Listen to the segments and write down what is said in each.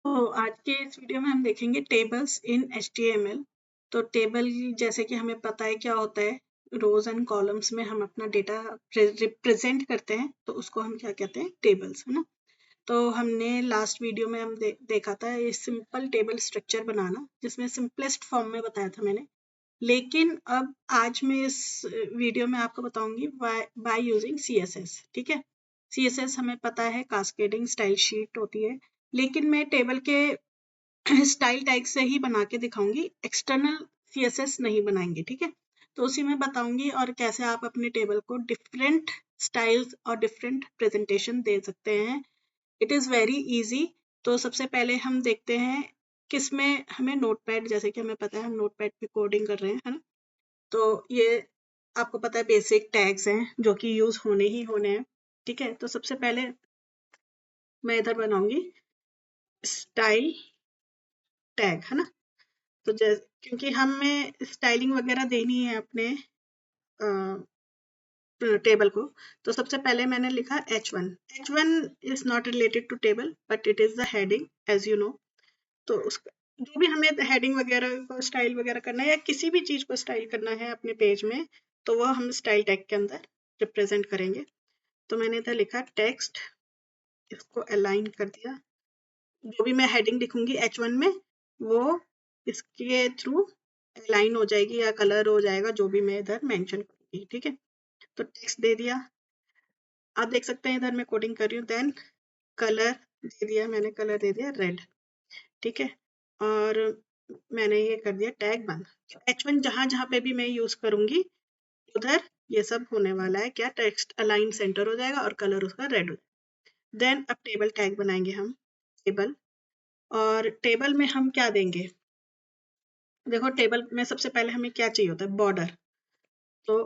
तो आज के इस वीडियो में हम देखेंगे टेबल्स इन HTML। तो टेबल जैसे कि हमें पता है क्या होता है, रोज एंड कॉलम्स में हम अपना डेटा रिप्रेजेंट करते हैं, तो उसको हम क्या कहते हैं, टेबल्स, है ना। तो हमने लास्ट वीडियो में हम देखा था ये सिंपल टेबल स्ट्रक्चर बनाना, जिसमें सिंपलेस्ट फॉर्म में बताया था मैंने। लेकिन अब आज मैं इस वीडियो में आपको बताऊंगी बाय यूजिंग CSS। ठीक है, CSS हमें पता है कास्केडिंग स्टाइल शीट होती है, लेकिन मैं टेबल के स्टाइल टैग से ही बना के दिखाऊंगी, एक्सटर्नल CSS नहीं बनाएंगे। ठीक है, तो उसी में बताऊंगी और कैसे आप अपने टेबल को डिफरेंट स्टाइल्स और डिफरेंट प्रेजेंटेशन दे सकते हैं। It is very easy. तो सबसे पहले हम देखते हैं किस में हमें नोटपैड, जैसे कि हमें पता है हम नोटपैड पे कोडिंग कर रहे हैं, है ना। तो ये आपको पता है बेसिक टैग्स हैं जो कि यूज होने ही होने हैं। ठीक है, तो सबसे पहले मैं इधर बनाऊंगी स्टाइल टैग, है ना। तो क्योंकि हमें स्टाइलिंग वगैरह देनी है अपने टेबल को, तो सबसे पहले मैंने लिखा H1। H1 is not related to table but it is the heading, as you know. तो उसका जो भी हमें हेडिंग वगैरह को स्टाइल वगैरह करना है या किसी भी चीज को स्टाइल करना है अपने पेज में, तो वह हम स्टाइल टैग के अंदर रिप्रेजेंट करेंगे। तो मैंने इधर लिखा टेक्स्ट, इसको अलाइन कर दिया। जो भी मैं हेडिंग लिखूंगी H1 में, वो इसके थ्रू अलाइन हो जाएगी या कलर हो जाएगा, जो भी मैं इधर मेंशन करूंगी। ठीक है, तो टेक्स्ट दे दिया। आप देख सकते हैं इधर मैं कोडिंग कर रही हूँ। देन कलर दे दिया, मैंने कलर दे दिया रेड। ठीक है, और मैंने ये कर दिया टैग बंद। H1 जहां जहां पे भी मैं यूज करूंगी उधर ये सब होने वाला है, क्या टेक्स्ट अलाइन सेंटर हो जाएगा और कलर उसका रेड हो जाएगा। देन अब टेबल टैग बनाएंगे हम, टेबल। और टेबल में हम क्या देंगे, देखो टेबल में सबसे पहले हमें क्या चाहिए होता है, बॉर्डर। तो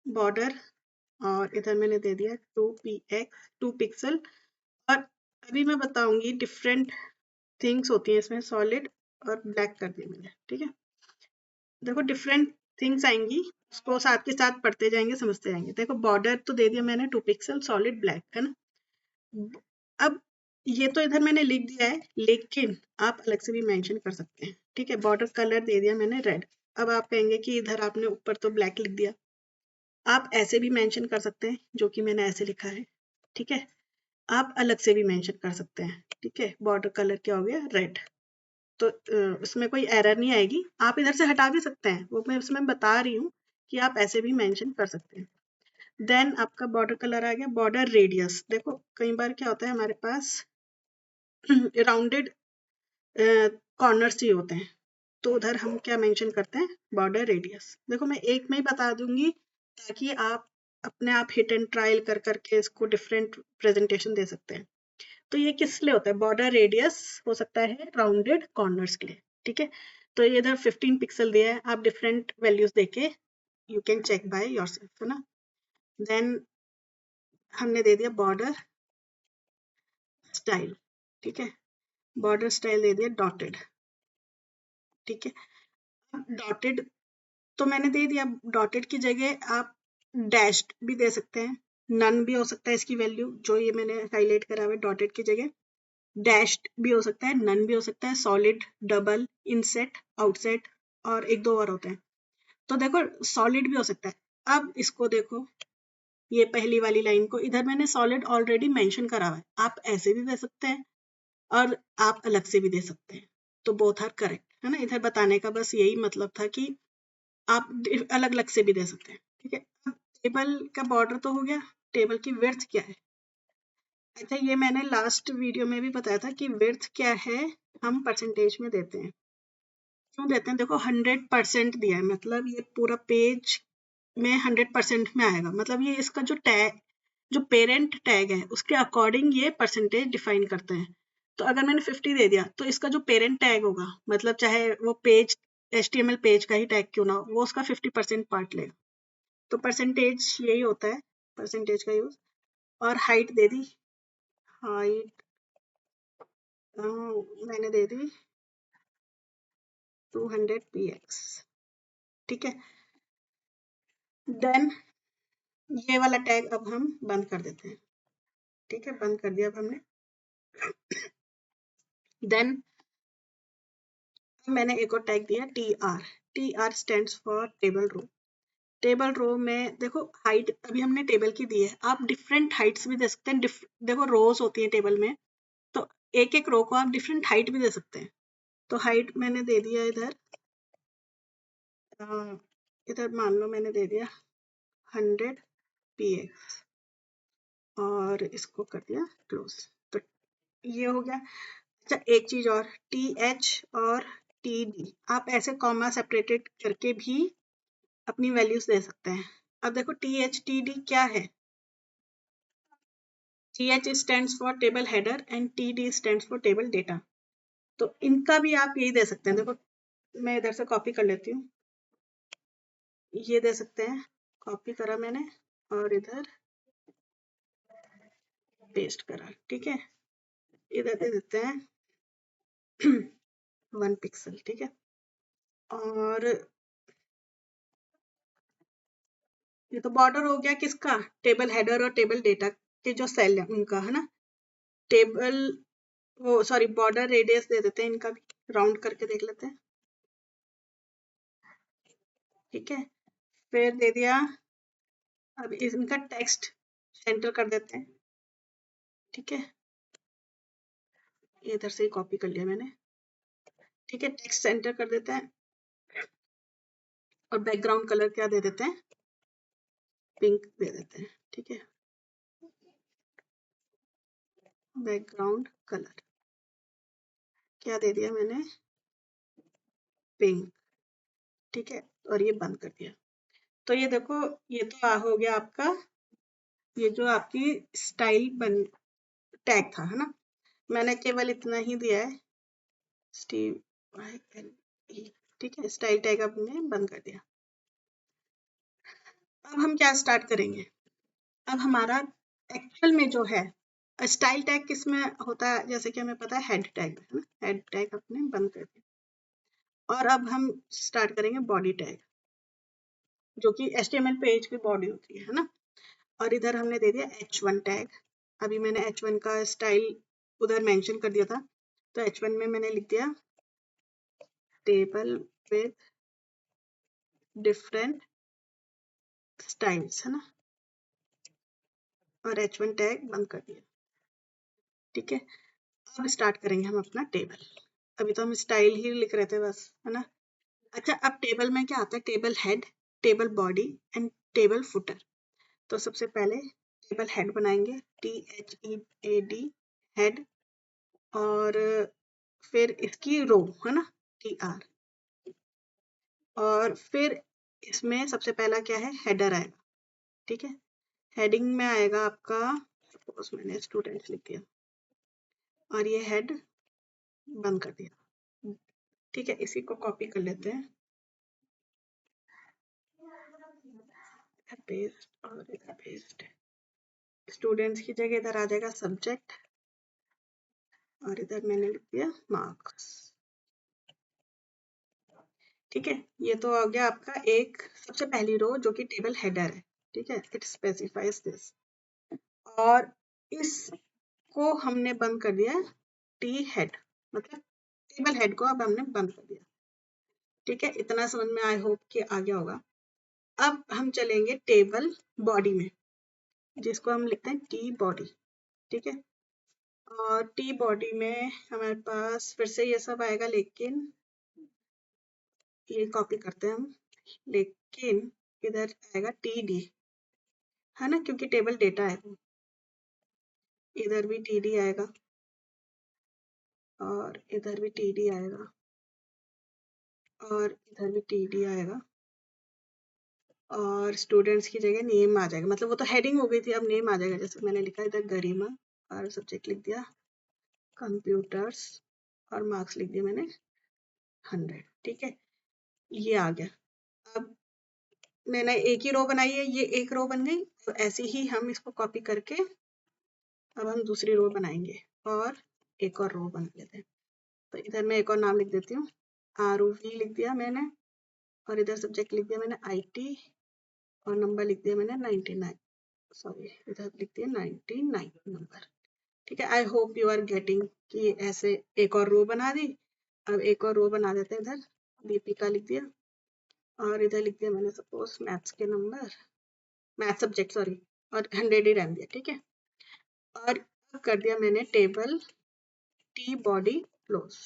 बॉर्डर, और इधर मैंने दे दिया 2 पिक्सल। और अभी मैं बताऊंगी डिफरेंट थिंग्स होती हैं इसमें, सॉलिड और ब्लैक कर दिया मैंने। ठीक है, देखो डिफरेंट थिंग्स आएंगी, उसको साथ के साथ पढ़ते जाएंगे, समझते जाएंगे। देखो बॉर्डर तो दे दिया मैंने 2 पिक्सल, सॉलिड ब्लैक, है ना। अब ये तो इधर मैंने लिख दिया है, लेकिन आप अलग से भी मेंशन कर सकते हैं। ठीक है, बॉर्डर कलर दे दिया मैंने रेड। अब आप कहेंगे कि इधर आपने ऊपर तो ब्लैक लिख दिया, आप ऐसे भी मेंशन कर सकते हैं, जो कि मैंने ऐसे लिखा है। ठीक है, आप अलग से भी मेंशन कर सकते हैं। ठीक है, बॉर्डर कलर क्या हो गया, रेड। तो उसमें कोई एरर नहीं आएगी, आप इधर से हटा भी सकते हैं, वो मैं उसमें बता रही हूँ कि आप ऐसे भी मेंशन कर सकते हैं। देन आपका बॉर्डर कलर आ गया, बॉर्डर रेडियस। देखो कई बार क्या होता है हमारे पास राउंडेड कॉर्नर्स ही होते हैं, तो उधर हम क्या मेंशन करते हैं, बॉर्डर रेडियस। देखो मैं एक में ही बता दूंगी ताकि आप अपने आप हिट एंड ट्रायल कर करके इसको डिफरेंट प्रेजेंटेशन दे सकते हैं। तो ये किस लिए होता है, बॉर्डर रेडियस हो सकता है राउंडेड कॉर्नर्स के लिए। ठीक है, तो ये इधर 15 पिक्सल दिया है, आप डिफरेंट वैल्यूज देके you can check by yourself, है ना। देन हमने दे दिया बॉर्डर स्टाइल। ठीक है, बॉर्डर स्टाइल दे दिया डॉटेड। ठीक है, डॉटेड तो मैंने दे दिया, डॉटेड की जगह आप डैश्ड भी दे सकते हैं, नन भी हो सकता है इसकी वैल्यू, जो ये मैंने हाईलाइट करा हुआ है डॉटेड की जगह। डैश्ड भी हो सकता है, नन भी हो सकता है, सॉलिड, डबल, इनसेट, आउटसेट, और एक दो और होते हैं। तो देखो सॉलिड भी हो सकता है। अब इसको देखो, ये पहली वाली लाइन को इधर मैंने सॉलिड ऑलरेडी मेंशन करा हुआ है, आप ऐसे भी दे सकते हैं और आप अलग से भी दे सकते हैं। तो बोथ आर करेक्ट, है ना। इधर बताने का बस यही मतलब था कि आप अलग अलग से भी दे सकते हैं। ठीक है, अब टेबल का बॉर्डर तो हो गया, टेबल की विड्थ क्या है। अच्छा, ये मैंने लास्ट वीडियो में भी बताया था कि विड्थ क्या है, हम परसेंटेज में देते हैं। क्यों देते हैं, देखो 100% दिया है, मतलब ये पूरा पेज में 100% में आएगा, मतलब ये इसका जो टैग, जो पेरेंट टैग है उसके अकॉर्डिंग ये परसेंटेज डिफाइन करते हैं। तो अगर मैंने 50 दे दिया, तो इसका जो पेरेंट टैग होगा, मतलब चाहे वो पेज HTML पेज का ही टैग क्यों ना हो, वो उसका 50% पार्ट लेगा। तो परसेंटेज यही होता है, परसेंटेज का यूज। और हाइट दे दी, हाइट मैंने दे दी 200 px। ठीक है, देन ये वाला टैग अब हम बंद कर देते हैं। ठीक है, बंद कर दिया अब हमने। देन मैंने एक और टैग दिया TR। TR stands for table row. Table row में देखो हाइट अभी हमने टेबल की दी है, आप डिफरेंट हाइट्स भी दे सकते हैं। देखो रोज होती है टेबल में, तो एक एक रो को आप डिफरेंट हाइट भी दे सकते हैं। तो हाइट मैंने दे दिया इधर, इधर मान लो मैंने दे दिया 100 px और इसको कर दिया क्लोज। तो ये हो गया। अच्छा एक चीज और, TH और TD आप ऐसे कॉमा सेपरेटेड करके भी अपनी वैल्यूज दे सकते हैं। अब देखो TH TD क्या है, TH stands for table header and TD stands for table data. तो इनका भी आप यही दे सकते हैं। देखो मैं इधर से कॉपी कर लेती हूँ, ये दे सकते हैं, कॉपी करा मैंने और इधर पेस्ट करा, ठीक है। इधर दे देते हैं 1 पिक्सल, ठीक है। और ये तो बॉर्डर हो गया किसका, टेबल हेडर और टेबल डेटा के जो सेल है उनका, है ना। टेबल वो सॉरी बॉर्डर रेडियस दे देते हैं, इनका भी राउंड करके देख लेते हैं, ठीक है। फिर दे दिया, अब इनका टेक्स्ट सेंटर कर देते हैं, ठीक है। ये इधर से ही कॉपी कर लिया मैंने, ठीक है। टेक्स्ट सेंटर कर देते हैं और बैकग्राउंड कलर क्या दे देते हैं, पिंक दे देते हैं, ठीक है। बैकग्राउंड कलर क्या दे दिया मैंने, पिंक, ठीक है। और ये बंद कर दिया। तो ये देखो ये तो हो गया आपका, ये जो आपकी स्टाइल बन टैग था, है ना। मैंने केवल इतना ही दिया है, STYLE, ठीक है। स्टाइल टैग आपने बंद कर दिया। अब हम क्या स्टार्ट करेंगे, अब हमारा एक्चुअल में जो है स्टाइल टैग किस में होता है, जैसे कि हमें पता है हेड टैग, है ना। हेड टैग अपने बंद कर दिया और अब हम स्टार्ट करेंगे बॉडी टैग, जो कि HTML पेज की बॉडी होती है ना। और इधर हमने दे दिया H1 टैग। अभी मैंने H1 का स्टाइल उधर मेंशन कर दिया था, तो H1 में मैंने लिख दिया टेबल विद डिफरेंट स्टाइल्स, है ना। और H1 टैग बंद कर दिया, ठीक है। अब स्टार्ट करेंगे हम अपना टेबल। अभी तो हम स्टाइल ही लिख रहे थे बस, है ना। अच्छा अब टेबल में क्या आता है, table head, table body and table footer. तो सबसे पहले टेबल हेड बनाएंगे, THEAD हेड, और फिर इसकी रो, है ना, TR। और फिर इसमें सबसे पहला क्या है, हेडर आएगा, ठीक है। हेडिंग में आएगा आपका, सपोज मैंने स्टूडेंट्स लिख दिया और ये हेड बंद कर दिया, ठीक है। इसी को कॉपी कर लेते हैं, पेस्ट और इधर पेस्ट। स्टूडेंट्स की जगह इधर आ जाएगा सब्जेक्ट और इधर मैंने लिख दिया मार्क्स, ठीक है। ये तो आ गया आपका एक सबसे पहली रो जो कि टेबल हेडर है, ठीक है। It specifies this. और इसको हमने बंद कर दिया टी हेड, मतलब टेबल हेड को अब हमने बंद कर दिया, ठीक है। इतना समझ में आई होप कि आ गया होगा। अब हम चलेंगे टेबल बॉडी में, जिसको हम लिखते हैं टी बॉडी, ठीक है। और टी बॉडी में हमारे पास फिर से ये सब आएगा, लेकिन ये कॉपी करते हैं हम, लेकिन इधर आएगा TD, है ना, क्योंकि टेबल डेटा है। इधर भी TD आएगा और इधर भी TD आएगा और इधर भी TD आएगा और स्टूडेंट्स की जगह नेम आ जाएगा, मतलब वो तो हेडिंग हो गई थी, अब नेम आ जाएगा। जैसे मैंने लिखा इधर गरिमा और सब्जेक्ट लिख दिया कंप्यूटर्स और मार्क्स लिख दिया मैंने 100, ठीक है। ये आ गया। अब मैंने एक ही रो बनाई है, ये एक रो बन गई। तो ऐसे ही हम इसको कॉपी करके अब हम दूसरी रो बनाएंगे और एक और रो बना लेते हैं। तो इधर मैं एक और नाम लिख देती हूँ, ROV लिख दिया मैंने और इधर सब्जेक्ट लिख दिया मैंने IT और नंबर लिख दिया मैंने 99, सॉरी इधर लिख दिया 99 नंबर, ठीक है। I hope you are getting कि ऐसे एक और रो बना दी। अब एक और रो बना देते हैं। इधर दीपिका लिख दिया और इधर लिख दिया मैंने सपोज मैथ्स के नंबर, मैथ सब्जेक्ट सॉरी, और 100 ही रहने दिया। ठीक है। और कर दिया मैंने टेबल टी बॉडी क्लोज।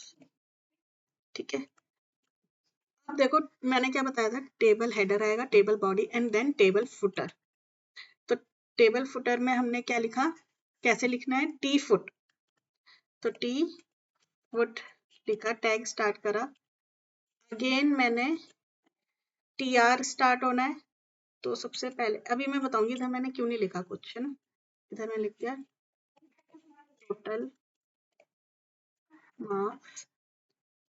ठीक है। अब देखो मैंने क्या बताया था, टेबल हेडर आएगा, table body and then table footer. तो टेबल फुटर में हमने क्या लिखा, कैसे लिखना है, टी फुट। तो टी फुट लिखा, टैग स्टार्ट करा। अगेन मैंने टी आर स्टार्ट होना है। तो सबसे पहले अभी मैं बताऊंगी इधर मैंने क्यों नहीं लिखा कुछ, है ना। इधर मैंने लिख दिया टोटल मार्क्स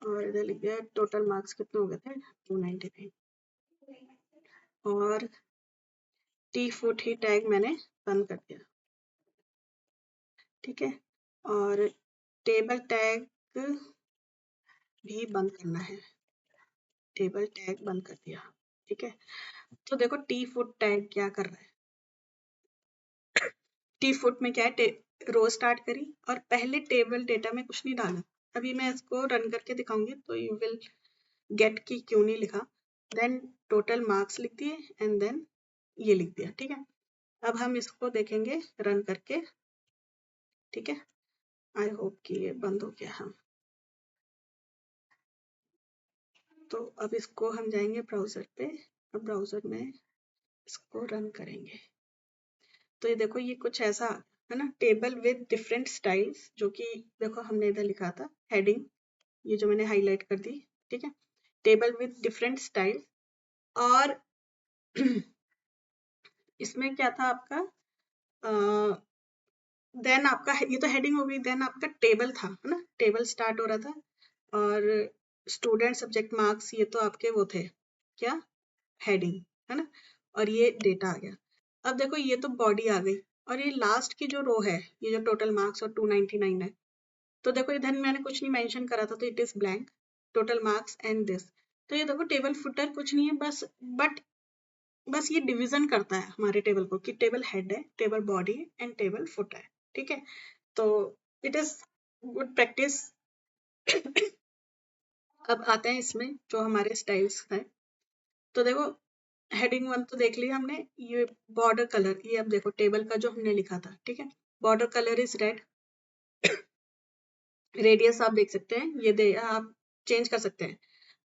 और इधर लिख दिया टोटल मार्क्स कितने हो गए थे, 299। और टी फुट ही टैग मैंने बंद कर दिया। ठीक है। और टेबल टैग भी बंद करना है, टेबल टैग बंद कर दिया। ठीक है। तो देखो टी फुट टैग क्या कर रहा है, टी फुट में क्या है, रो स्टार्ट करी और पहले टेबल डेटा में कुछ नहीं डाला। अभी मैं इसको रन करके दिखाऊंगी तो यू विल गेट की क्यों नहीं लिखा। देन टोटल मार्क्स लिख दिए एंड देन ये लिख दिया। ठीक है। अब हम इसको देखेंगे रन करके। ठीक है। आई होप कि ये बंद हो गया। हाँ, तो अब इसको हम जाएंगे ब्राउजर पे और ब्राउजर में इसको रन करेंगे। तो ये देखो ये कुछ ऐसा है ना, टेबल विद डिफरेंट स्टाइल्स, जो कि देखो हमने इधर लिखा था हेडिंग, ये जो मैंने हाईलाइट कर दी। ठीक है। Table with different style. और इसमें क्या था आपका, देन आपका ये तो हेडिंग हो गई, देन आपका टेबल था, है ना, टेबल स्टार्ट हो रहा था। और स्टूडेंट सब्जेक्ट मार्क्स ये तो आपके वो थे क्या, हेडिंग, है ना। और ये डेटा आ गया। अब देखो ये तो बॉडी आ गई और ये लास्ट की जो रो है, ये जो टोटल मार्क्स और 299 है। तो देखो इधर मैंने कुछ नहीं मेंशन करा था, तो it is blank, total marks and this. तो ये देखो टेबल फुटर कुछ नहीं है, बस ये डिवीजन करता है हमारे टेबल को कि टेबल हेड है, टेबल बॉडी है एंड टेबल फुट है। ठीक है। तो इट इज गुड प्रैक्टिस। अब आते हैं इसमें जो हमारे स्टाइल्स हैं। तो देखो हेडिंग 1 तो देख लिया हमने, ये बॉर्डर कलर, ये अब देखो टेबल का जो हमने लिखा था। ठीक है। Border colour is red, radius आप देख सकते हैं, ये दे आप चेंज कर सकते हैं।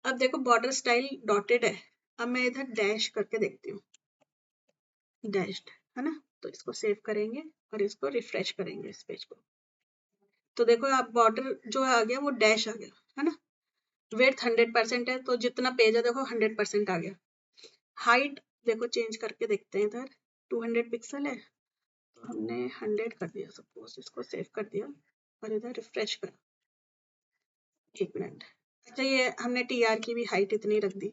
अब देखो बॉर्डर स्टाइल डॉटेड है। अब मैं इधर डैश करके देखती हूँ, डैश्ड, है ना। तो इसको सेव करेंगे और इसको रिफ्रेश करेंगे इस पेज को। तो देखो आप बॉर्डर जो आ गया वो डैश आ गया, है ना। विड्थ 100% है, तो जितना पेज है देखो 100% आ गया। हाइट देखो चेंज करके देखते हैं, इधर 200 पिक्सल है तो हमने 100 कर दिया सपोज, इसको सेव कर दिया और इधर रिफ्रेश करा। 1 मिनट। अच्छा ये हमने टीआर की भी हाइट इतनी रख दी,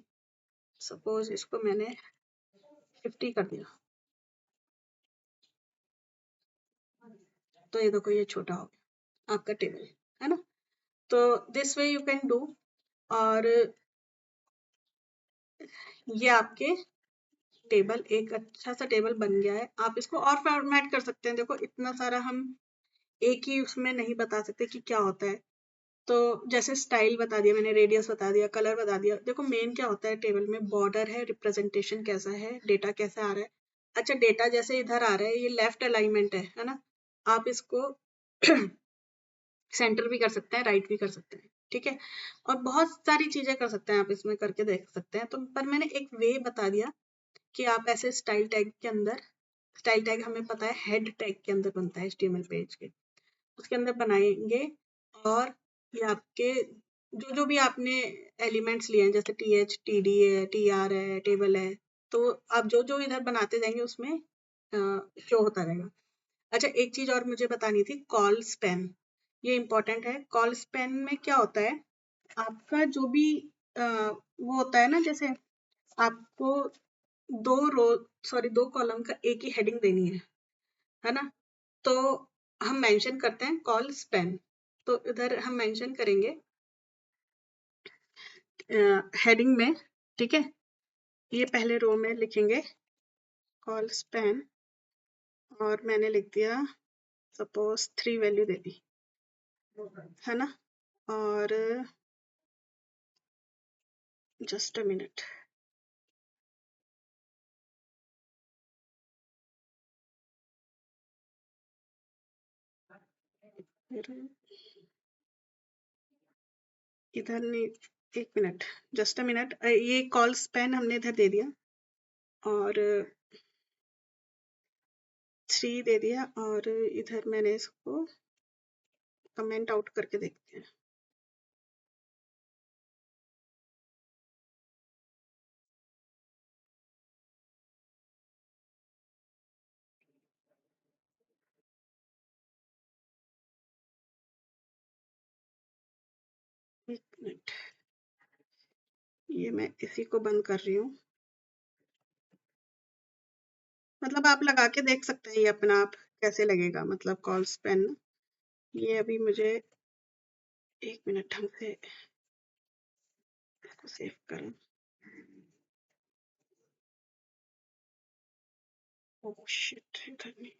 सपोज इसको मैंने 50 कर दिया। तो ये देखो ये छोटा हो गया आपका टेबल, है ना। तो this way you can do. और ये आपके टेबल एक अच्छा सा टेबल बन गया है। आप इसको और फॉर्मेट कर सकते हैं। देखो इतना सारा हम एक ही उसमें नहीं बता सकते कि क्या होता है। तो जैसे स्टाइल बता दिया मैंने, रेडियस बता दिया, कलर बता दिया। देखो मेन क्या होता है टेबल में, बॉर्डर है, रिप्रेजेंटेशन कैसा है, डेटा कैसा आ रहा है। अच्छा डेटा जैसे इधर आ रहा है, ये लेफ्ट अलाइनमेंट है ना। आप इसको सेंटर भी कर सकते हैं, राइट भी कर सकते हैं। ठीक है। और बहुत सारी चीजें कर सकते हैं आप इसमें, करके देख सकते हैं। तो पर मैंने एक वे बता दिया कि आप ऐसे स्टाइल टैग के अंदर, स्टाइल टैग हमें पता है हेड टैग के अंदर बनता है HTML पेज के, उसके अंदर बनाएंगे। और ये आपके जो जो भी आपने एलिमेंट्स लिए हैं, जैसे TH TD है, TR है, टेबल है, तो आप जो जो इधर बनाते जाएंगे उसमें शो होता रहेगा। अच्छा एक चीज और मुझे बतानी थी, कॉल स्पैन, ये इंपॉर्टेंट है। कॉल स्पैन में क्या होता है, आपका जो भी वो होता है ना, जैसे आपको दो रो सॉरी 2 कॉलम का एक ही हेडिंग देनी है ना। तो हम मेंशन करते हैं कॉल स्पैन। तो इधर हम मेंशन करेंगे हेडिंग में। ठीक है। ये पहले रो में लिखेंगे कॉल स्पैन और मैंने लिख दिया सपोज 3 वैल्यू दे दी, है ना। और जस्ट अ मिनट, फिर इधर नहीं, एक मिनट, जस्ट अ मिनट, ये कॉल स्पैन हमने इधर दे दिया और 3 दे दिया, और इधर मैंने इसको कमेंट आउट करके देखते हैं। एक मिनट, ये मैं इसी को बंद कर रही हूँ। मतलब आप लगा के देख सकते हैं ये अपना आप कैसे लगेगा, मतलब कॉल स्पेन। ये अभी मुझे एक मिनट ढंग से इसको सेव करें। ओह शिट, इधर नहीं,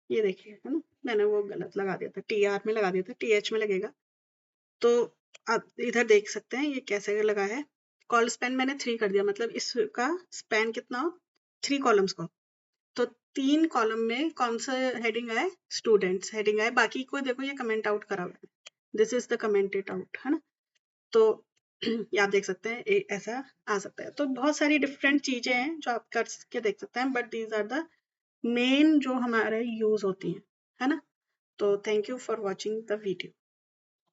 ये देखिए, है ना, मैंने वो गलत लगा दिया था, TR में लगा दिया था, TH में लगेगा। तो आप इधर देख सकते हैं ये कैसे लगा है। कॉल स्पैन मैंने 3 कर दिया, मतलब इसका स्पैन कितना हो, 3 कॉलम्स का। तो 3 कॉलम में कौन सा हेडिंग आए, स्टूडेंट्स हेडिंग आए, बाकी को देखो ये कमेंट आउट करा हुआ है, this is the commented out, है ना। तो ये आप देख सकते हैं, ऐसा आ सकता है। तो बहुत सारी डिफरेंट चीजें हैं जो आप करके देख सकते हैं, but these are the main जो हमारे यूज होती हैं, है ना। तो thank you for watching the video.